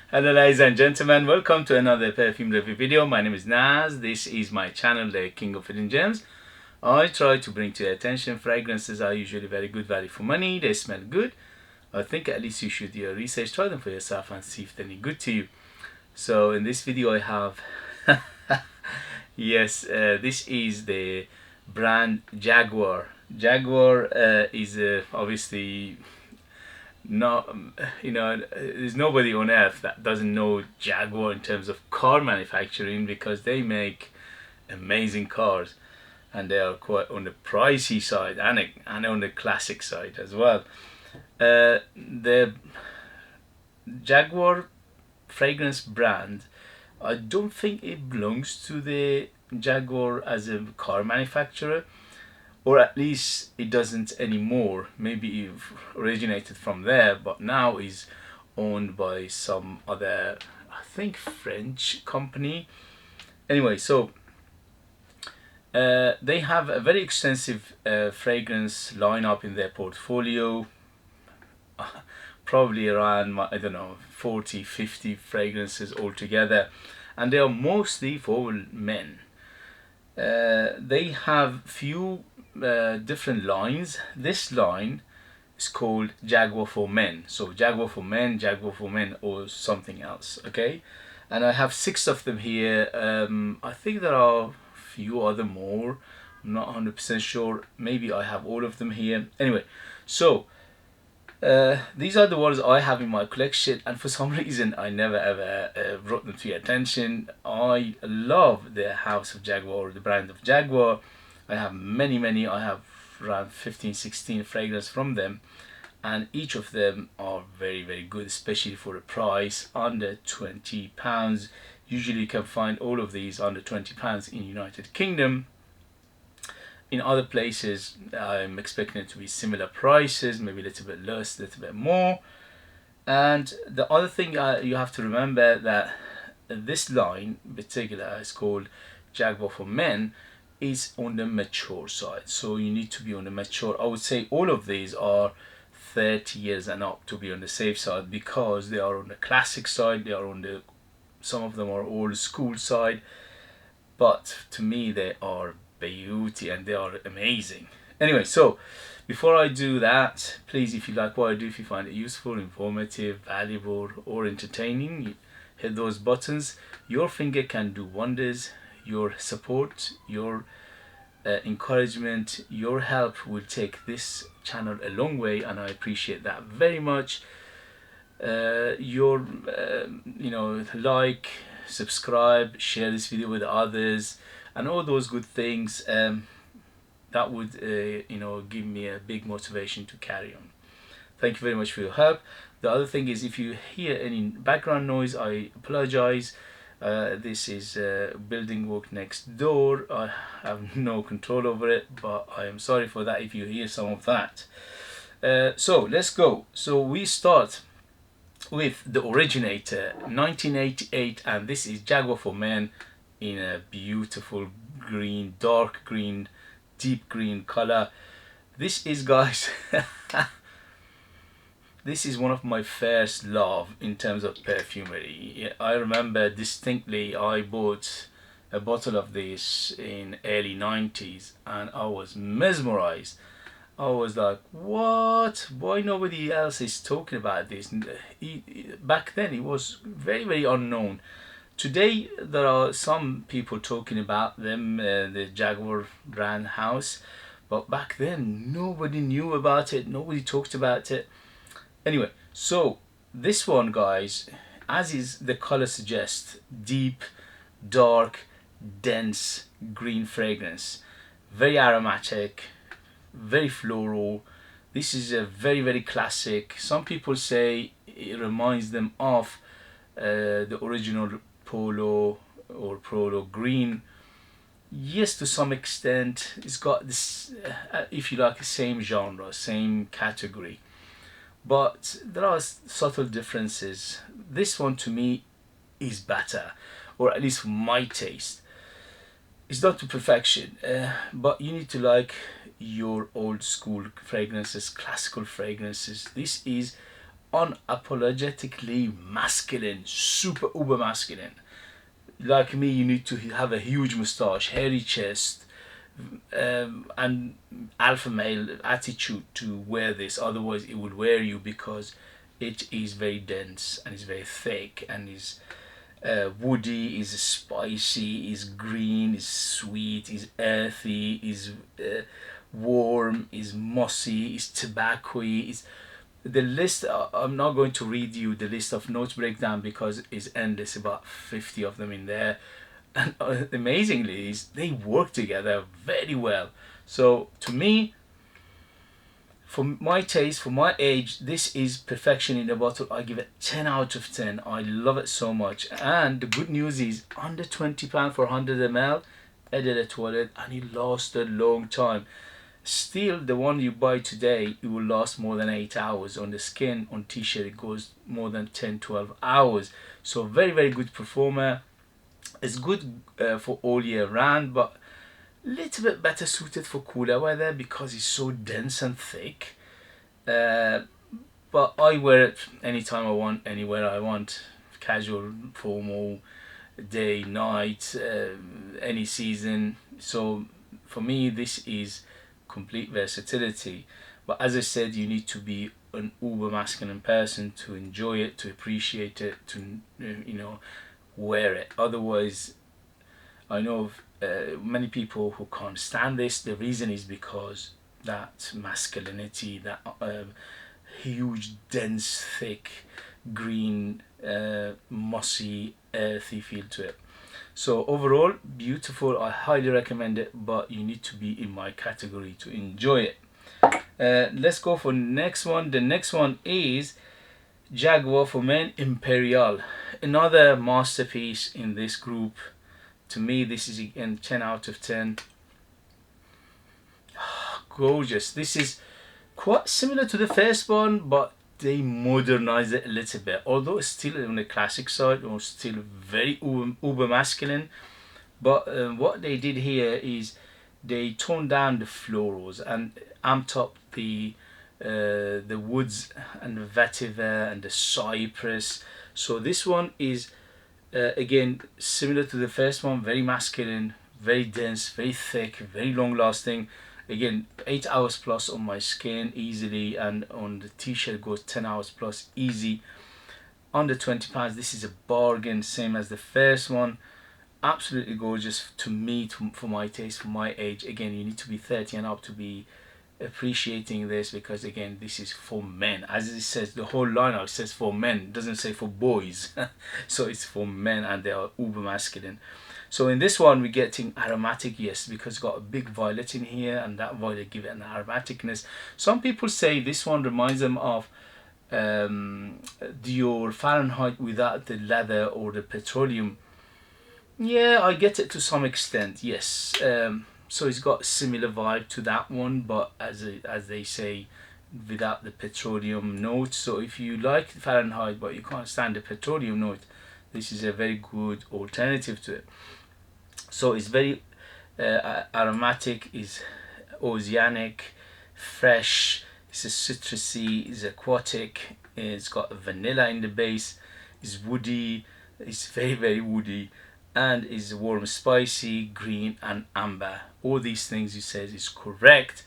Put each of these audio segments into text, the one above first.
Hello ladies and gentlemen, welcome to another perfume review video. My name is Naz. This is my channel, the King of Hidden Gems. I try to bring to your attention fragrances are usually very good value for money. They smell good. I think at least you should do your research, try them for yourself and see if they're any good to you. So in this video I have yes, this is the brand Jaguar. Jaguar is obviously not, there's nobody on earth that doesn't know Jaguar in terms of car manufacturing, because they make amazing cars and they are quite on the pricey side and on the classic side as well. The Jaguar fragrance brand, I don't think it belongs to the Jaguar as a car manufacturer, or at least it doesn't anymore. Maybe it originated from there, but now is owned by some other, I think, French company. Anyway, so they have a very extensive fragrance lineup in their portfolio. Probably around, I don't know, 40, 50 fragrances altogether, and they are mostly for men. They have few different lines. This line is called Jaguar For Men. So Jaguar For Men, Jaguar For Men, or something else. Okay, and I have 6 of them here. I think there are a few other more. I'm not 100% sure. Maybe I have all of them here. Anyway, so these are the ones I have in my collection, and for some reason I never ever brought them to your attention. I love the house of Jaguar, the brand of Jaguar. I have many. I have around 15-16 fragrances from them, and each of them are very good, especially for a price under £20. Usually you can find all of these under £20 in United Kingdom. In other places, I'm expecting it to be similar prices, maybe a little bit less, a little bit more. And the other thing you have to remember, that this line in particular is called Jaguar For Men, is on the mature side. So you need to be on the mature. I would say all of these are 30 years and up to be on the safe side, because they are on the classic side, they are on the, some of them are old school side, but to me they are beauty and they are amazing. Anyway, so before I do that, please, if you like what I do, if you find it useful, informative, valuable, or entertaining, hit those buttons. Your finger can do wonders. Your support, your encouragement, your help will take this channel a long way, and I appreciate that very much. Your like, subscribe, share this video with others, and all those good things, that would give me a big motivation to carry on. Thank you very much for your help. The other thing is, if you hear any background noise, I apologize. This is building work next door. I have no control over it, but I am sorry for that if you hear some of that. So let's go. So we start with the originator, 1988, and this is Jaguar For Men in a beautiful green, dark green, deep green color. This is, guys, this is one of my first love in terms of perfumery. I remember distinctly I bought a bottle of this in early 90s and I was mesmerized. I was like, what? Why nobody else is talking about this? Back then it was very unknown. Today there are some people talking about them, the Jaguar brand house, but back then nobody knew about it, nobody talked about it. Anyway, so this one, guys, as is the color suggests, deep, dark, dense green fragrance, very aromatic, very floral. This is a very classic. Some people say it reminds them of the original Polo or Polo green. Yes, to some extent. It's got this, if you like, the same genre, same category, but there are subtle differences. This one to me is better, or at least for my taste. It's not to perfection, but you need to like your old school fragrances, classical fragrances. This is unapologetically masculine, super uber masculine. Like me, you need to have a huge mustache, hairy chest, and alpha male attitude to wear this. Otherwise, it will wear you, because it is very dense and it's very thick and is woody, is spicy, is green, is sweet, is earthy, is warm, is mossy, is tobacco-y, is the list. I'm not going to read you the list of notes breakdown because it's endless, about 50 of them in there. And amazingly is they work together very well. So to me, for my taste, for my age, this is perfection in a bottle. I give it 10 out of 10. I love it so much. And the good news is under £20 for 100 ml, edit a toilet, and it lasts a long time. Still, the one you buy today, it will last more than 8 hours. On the skin, on t-shirt, it goes more than 10-12 hours. So very, very good performer. It's good for all year round, but a little bit better suited for cooler weather because it's so dense and thick. But I wear it anytime I want, anywhere I want. Casual, formal, day, night, any season. So for me, this is complete versatility. But as I said, you need to be an uber masculine person to enjoy it, to appreciate it, to wear it. Otherwise, I know many people who can't stand this. The reason is because that masculinity, that huge, dense, thick, green, mossy, earthy feel to it. So overall, beautiful. I highly recommend it, but you need to be in my category to enjoy it. Let's go for next one. The next one is Jaguar For Men Imperial. Another masterpiece in this group. To me, this is again 10 out of 10. Gorgeous. This is quite similar to the first one, but they modernized it a little bit. Although it's still on the classic side, or still very uber masculine. But what they did here is they toned down the florals and amped up the woods and the vetiver and the cypress. So this one is again similar to the first one, very masculine, very dense, very thick, very long lasting. Again, 8 hours plus on my skin easily, and on the t-shirt goes 10 hours plus easy. Under £20, this is a bargain, same as the first one. Absolutely gorgeous to me, for my taste, for my age. Again, you need to be 30 and up to be appreciating this, because again, this is for men. As it says, the whole lineup says for men, it doesn't say for boys. So it's for men, and they are uber masculine. So in this one, we're getting aromatic, yes, because it's got a big violet in here, and that violet give it an aromaticness. Some people say this one reminds them of Dior Fahrenheit without the leather or the petroleum. Yeah, I get it to some extent, yes. So it's got a similar vibe to that one, but as they say, without the petroleum note. So if you like Fahrenheit but you can't stand the petroleum note, this is a very good alternative to it. So it's very aromatic, is oceanic, fresh, it's a citrusy, it's aquatic, it's got vanilla in the base, it's woody, it's very, very woody, and is warm, spicy, green, and amber. All these things you said is correct.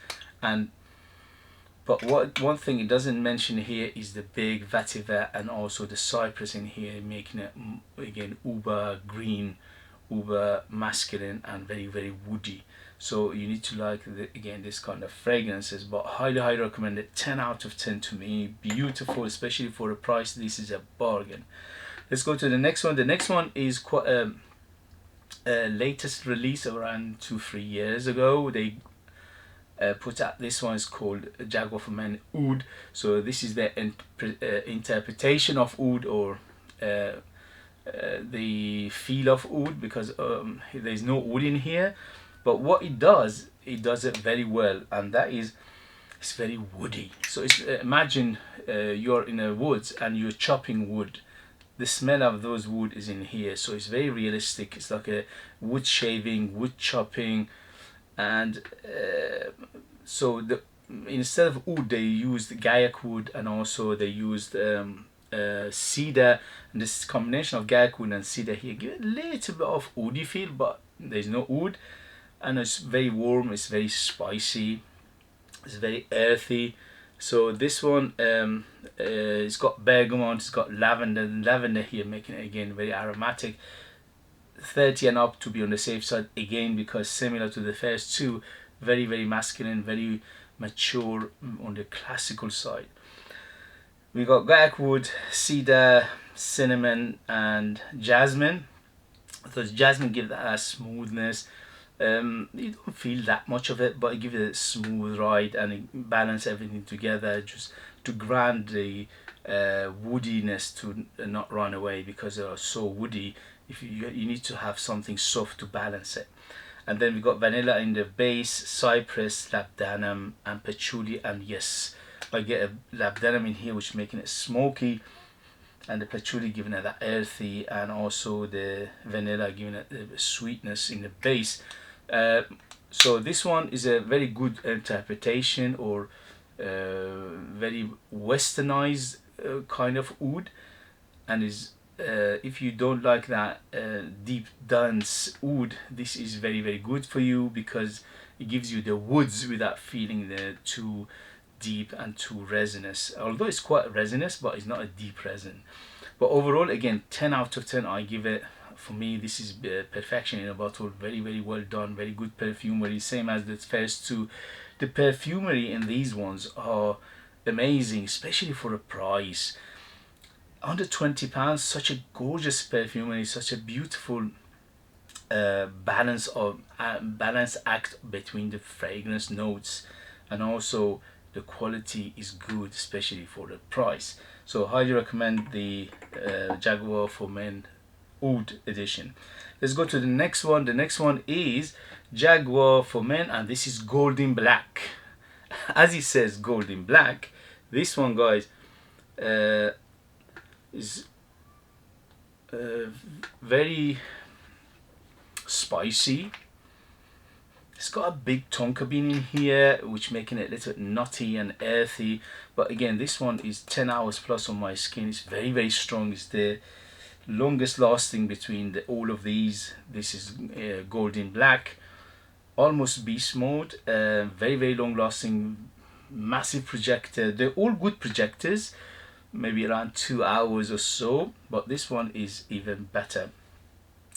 But one thing it doesn't mention here is the big vetiver and also the cypress in here, making it again uber green, uber masculine, and very, very woody. So you need to like again this kind of fragrances, but highly recommend it. 10 out of 10 to me. Beautiful, especially for the price. This is a bargain. Let's go to the next one. The next one is quite latest release, around 2-3 years ago. They put out this one. Is called Jaguar For Men Oud. So this is the interpretation of oud, or the feel of oud, because there's no oud in here, but what it does it very well, and that is it's very woody. So it's, imagine you're in a woods and you're chopping wood. The smell of those wood is in here, so it's very realistic. It's like a wood shaving, wood chopping, and so instead of oud they used gaiac wood, and also they used cedar, and this combination of gaiac wood and cedar here give it a little bit of oudy feel, but there's no oud. And it's very warm, it's very spicy, it's very earthy. So this one, it's got bergamot, it's got lavender here, making it again very aromatic. 30 and up to be on the safe side again, because similar to the first two, very masculine, very mature, on the classical side. We got gaiac wood, cedar, cinnamon, and jasmine. So jasmine gives that smoothness. You don't feel that much of it, but it gives it a smooth ride, and it balance everything together just to grant the woodiness to not run away, because they are so woody. If you need to have something soft to balance it. And then we got vanilla in the base, cypress, labdanum, and patchouli. And yes, I get a labdanum in here, which making it smoky, and the patchouli giving it that earthy, and also the vanilla giving it the sweetness in the base. So this one is a very good interpretation, or very westernized kind of oud, and is if you don't like that deep dense oud, this is very good for you, because it gives you the woods without feeling the too deep and too resinous, although it's quite resinous, but it's not a deep resin. But overall, again, 10 out of 10 I give it. For me, this is perfection in a bottle. Very well done, very good perfumery, same as the first two. The perfumery in these ones are amazing, especially for a price under £20. Such a gorgeous perfumery, such a beautiful balance act between the fragrance notes, and also the quality is good, especially for the price. So highly recommend the Jaguar For Men Oud edition. Let's go to the next one. The next one is Jaguar For Men, and this is golden black. As it says, golden black. This one, guys, is very spicy. It's got a big tonka bean in here, which making it a little nutty and earthy. But again, this one is 10 hours plus on my skin. It's very strong. It's the longest lasting between all of these. This is golden black, almost beast mode, very long lasting, massive projector. They're all good projectors, maybe around 2 hours or so, but this one is even better.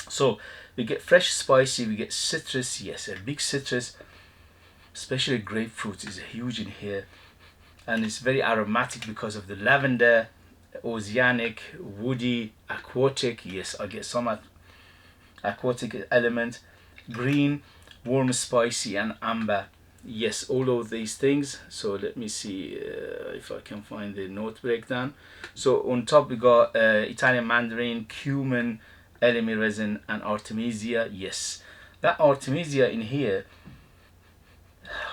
So we get fresh spicy, we get citrus, yes, a big citrus, especially grapefruit is huge in here, and it's very aromatic because of the lavender, oceanic, woody, aquatic. Yes, I get some aquatic element, green, warm, spicy, and amber. Yes, all of these things. So let me see if I can find the note breakdown. So on top we got Italian mandarin, cumin, elemi resin, and artemisia. Yes, that artemisia in here,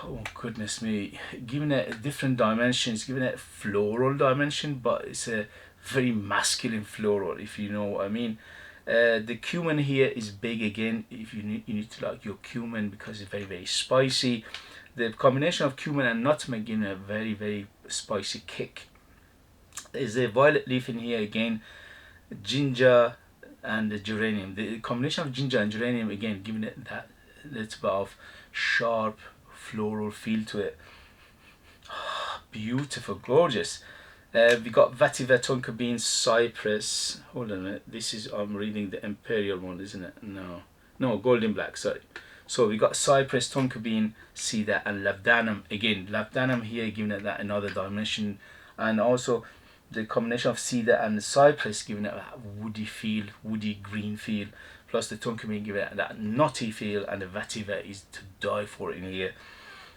oh goodness me, giving it a different dimension. It's giving it a floral dimension, but it's a very masculine floral, if you know what I mean. The cumin here is big again. If you need to like your cumin, because it's very spicy. The combination of cumin and nutmeg giving a very spicy kick. There's a violet leaf in here again, ginger, and the geranium. The combination of ginger and geranium again giving it that little bit of sharp floral feel to it. Beautiful, gorgeous. We got vetiver, tonka bean, cypress. Hold on a minute. This is, I'm reading the imperial one, isn't it? No, golden black. Sorry. So we got cypress, tonka bean, cedar, and labdanum. Again, labdanum here giving it that another dimension, and also the combination of cedar and cypress giving it that woody feel, woody green feel. Plus the tonka bean giving it that nutty feel, and the vetiver is to die for in here.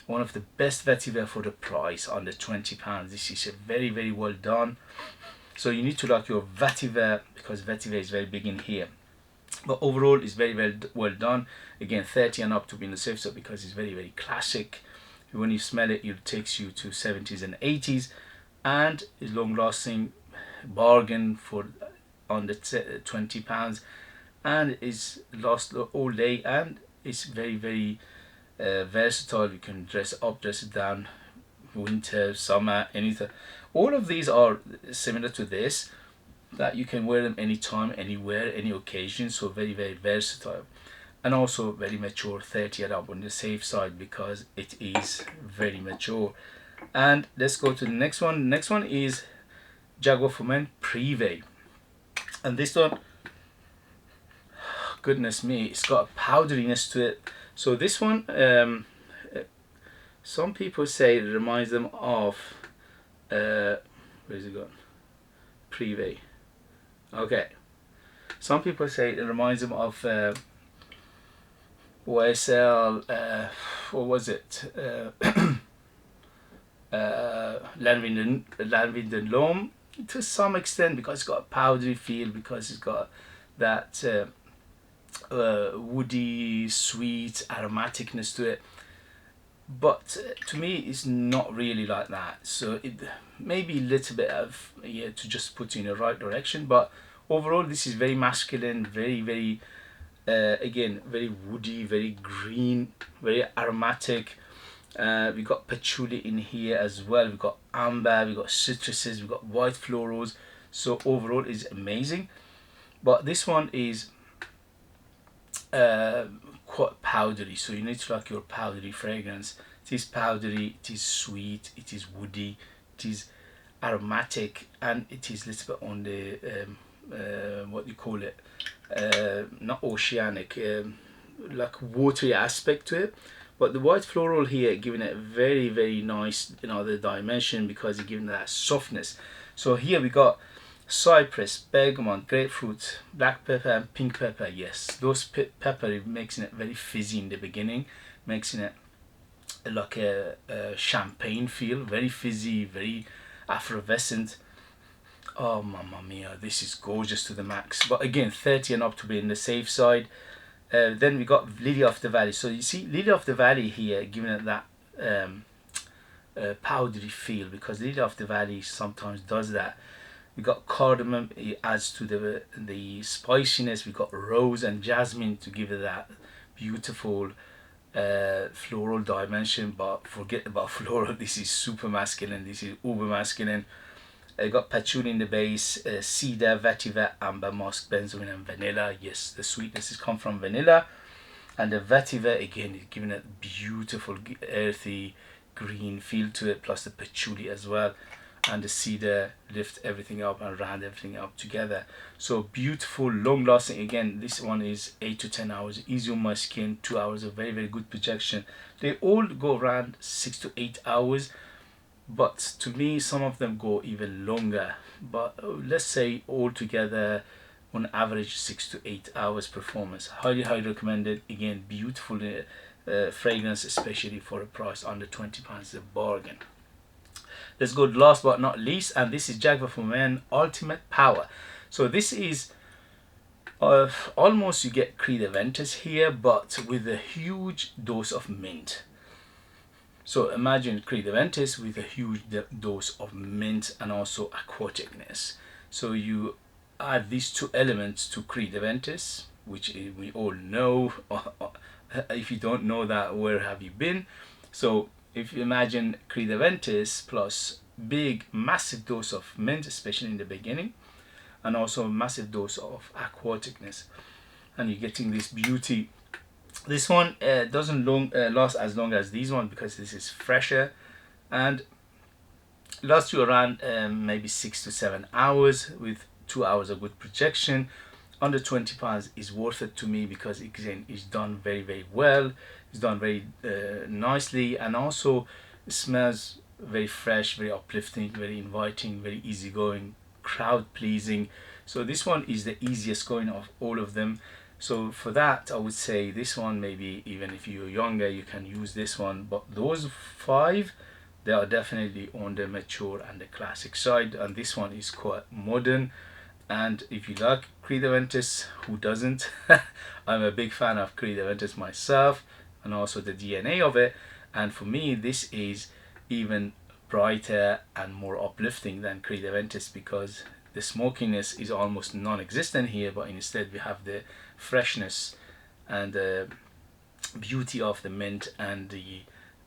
One of the best vetiver for the price, under £20. This is a very well done. So you need to like your vetiver, because vetiver is very big in here. But overall it's very well done. Again, 30 and up to be in the safe side, because it's very classic. When you smell it, it takes you to 70s and 80s, and is long lasting, bargain for under £20, and is last all day, and it's very versatile. You can dress it up, dress it down, winter, summer, anything. All of these are similar to this, that you can wear them anytime, anywhere, any occasion. So very, very versatile, and also very mature, 30 and up on the safe side, because it is very mature. And let's go to the next one. Next one is Jaguar For Men Prive, and this one, goodness me, it's got a powderiness to it. So this one, some people say it reminds them of where's it gone? Prive. Okay. Some people say it reminds them of YSL, what was it? Lanvin Loam, to some extent, because it's got a powdery feel, because it's got that woody, sweet aromaticness to it. But to me, it's not really like that. So it maybe a little bit of, yeah, to just put you in the right direction. But overall, this is very masculine, very, very again, very woody, very green, very aromatic. We got patchouli in here as well. We got amber, we got citruses, we got white florals. So overall, is amazing. But this one is quite powdery, so you need to like your powdery fragrance. It is powdery, it is sweet, it is woody, it is aromatic, and it is a little bit on the what do you call it, not oceanic, like watery aspect to it. But the white floral here giving it a very, very nice, you know, the dimension, because it's giving that softness. So here we got cypress, bergamot, grapefruit, black pepper, and pink pepper. Yes, those pepper makes it very fizzy in the beginning, makes it like a champagne feel, very fizzy, very effervescent. Oh mamma mia, this is gorgeous to the max. But again, 30 and up to be in the safe side. Then we got Lily of the Valley. So you see Lily of the Valley here giving it that powdery feel, because Lily of the Valley sometimes does that. We got cardamom, it adds to the spiciness. We got rose and jasmine to give it that beautiful floral dimension. But forget about floral, this is super masculine, this is uber masculine. I got patchouli in the base, cedar, vetiver, amber, musk, benzoin, and vanilla. Yes, the sweetness has come from vanilla, and the vetiver again is giving it beautiful earthy green feel to it, plus the patchouli as well, and the cedar lift everything up and round everything up together. So beautiful, long lasting. Again, this one is 8 to 10 hours, easy on my skin. 2 hours of very, very good projection. They all go around 6 to 8 hours. But to me, some of them go even longer. But let's say altogether, on average, 6 to 8 hours performance. Highly, highly recommended. Again, beautiful fragrance, especially for a price under £20, a bargain. Let's go to last but not least, and this is Jaguar For Men Ultimate Power. So this is almost, you get Creed Aventus here, but with a huge dose of mint. So imagine Creed Aventus with a huge dose of mint and also aquaticness. So you add these two elements to Creed Aventus, which we all know. If you don't know that, where have you been? So if you imagine Creed Aventus plus big, massive dose of mint, especially in the beginning, and also a massive dose of aquaticness, and you're getting this beauty. This one doesn't last as long as these one, because this is fresher and lasts you around maybe 6 to 7 hours with 2 hours of good projection. Under £20 is worth it to me, because again, it's done very, very well. It's done very nicely, and also it smells very fresh, very uplifting, very inviting, very easygoing, crowd pleasing. So this one is the easiest going of all of them. So for that, I would say this one, maybe even if you're younger, you can use this one. But those 5, they are definitely on the mature and the classic side, and this one is quite modern. And if you like Creed Aventus, who doesn't? I'm a big fan of Creed Aventus myself, and also the DNA of it. And for me, this is even brighter and more uplifting than Creed Aventus, because the smokiness is almost non-existent here, but instead we have the freshness and the beauty of the mint and the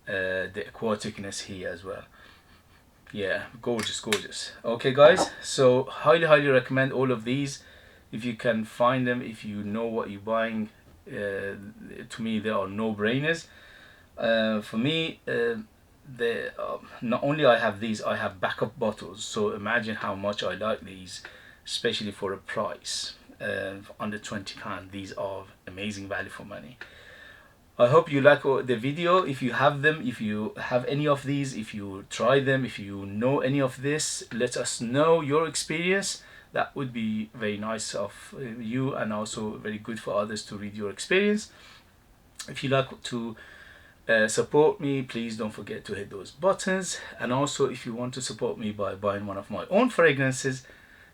aquaticness here as well. Yeah, gorgeous, gorgeous. Okay, guys, so highly recommend all of these if you can find them, if you know what you're buying. To me, they are no-brainers. For me, not only I have these, I have backup bottles. So imagine how much I like these, especially for a price under £20. These are amazing value for money. I hope you like the video. If you have them, if you have any of these, if you try them, if you know any of this, let us know your experience. That would be very nice of you, and also very good for others to read your experience. If you like to support me, please don't forget to hit those buttons. And also, if you want to support me by buying one of my own fragrances,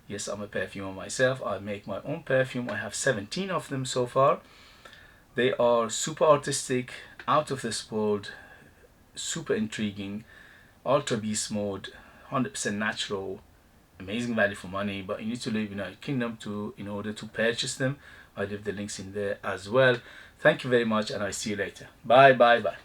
yes, I'm a perfumer myself. I make my own perfume. I have 17 of them so far. They are super artistic, out of this world, super intriguing, ultra beast mode, 100% natural, amazing value for money. But you need to live in the United Kingdom in order to purchase them. I leave the links in there as well. Thank you very much, and I see you later. Bye bye bye.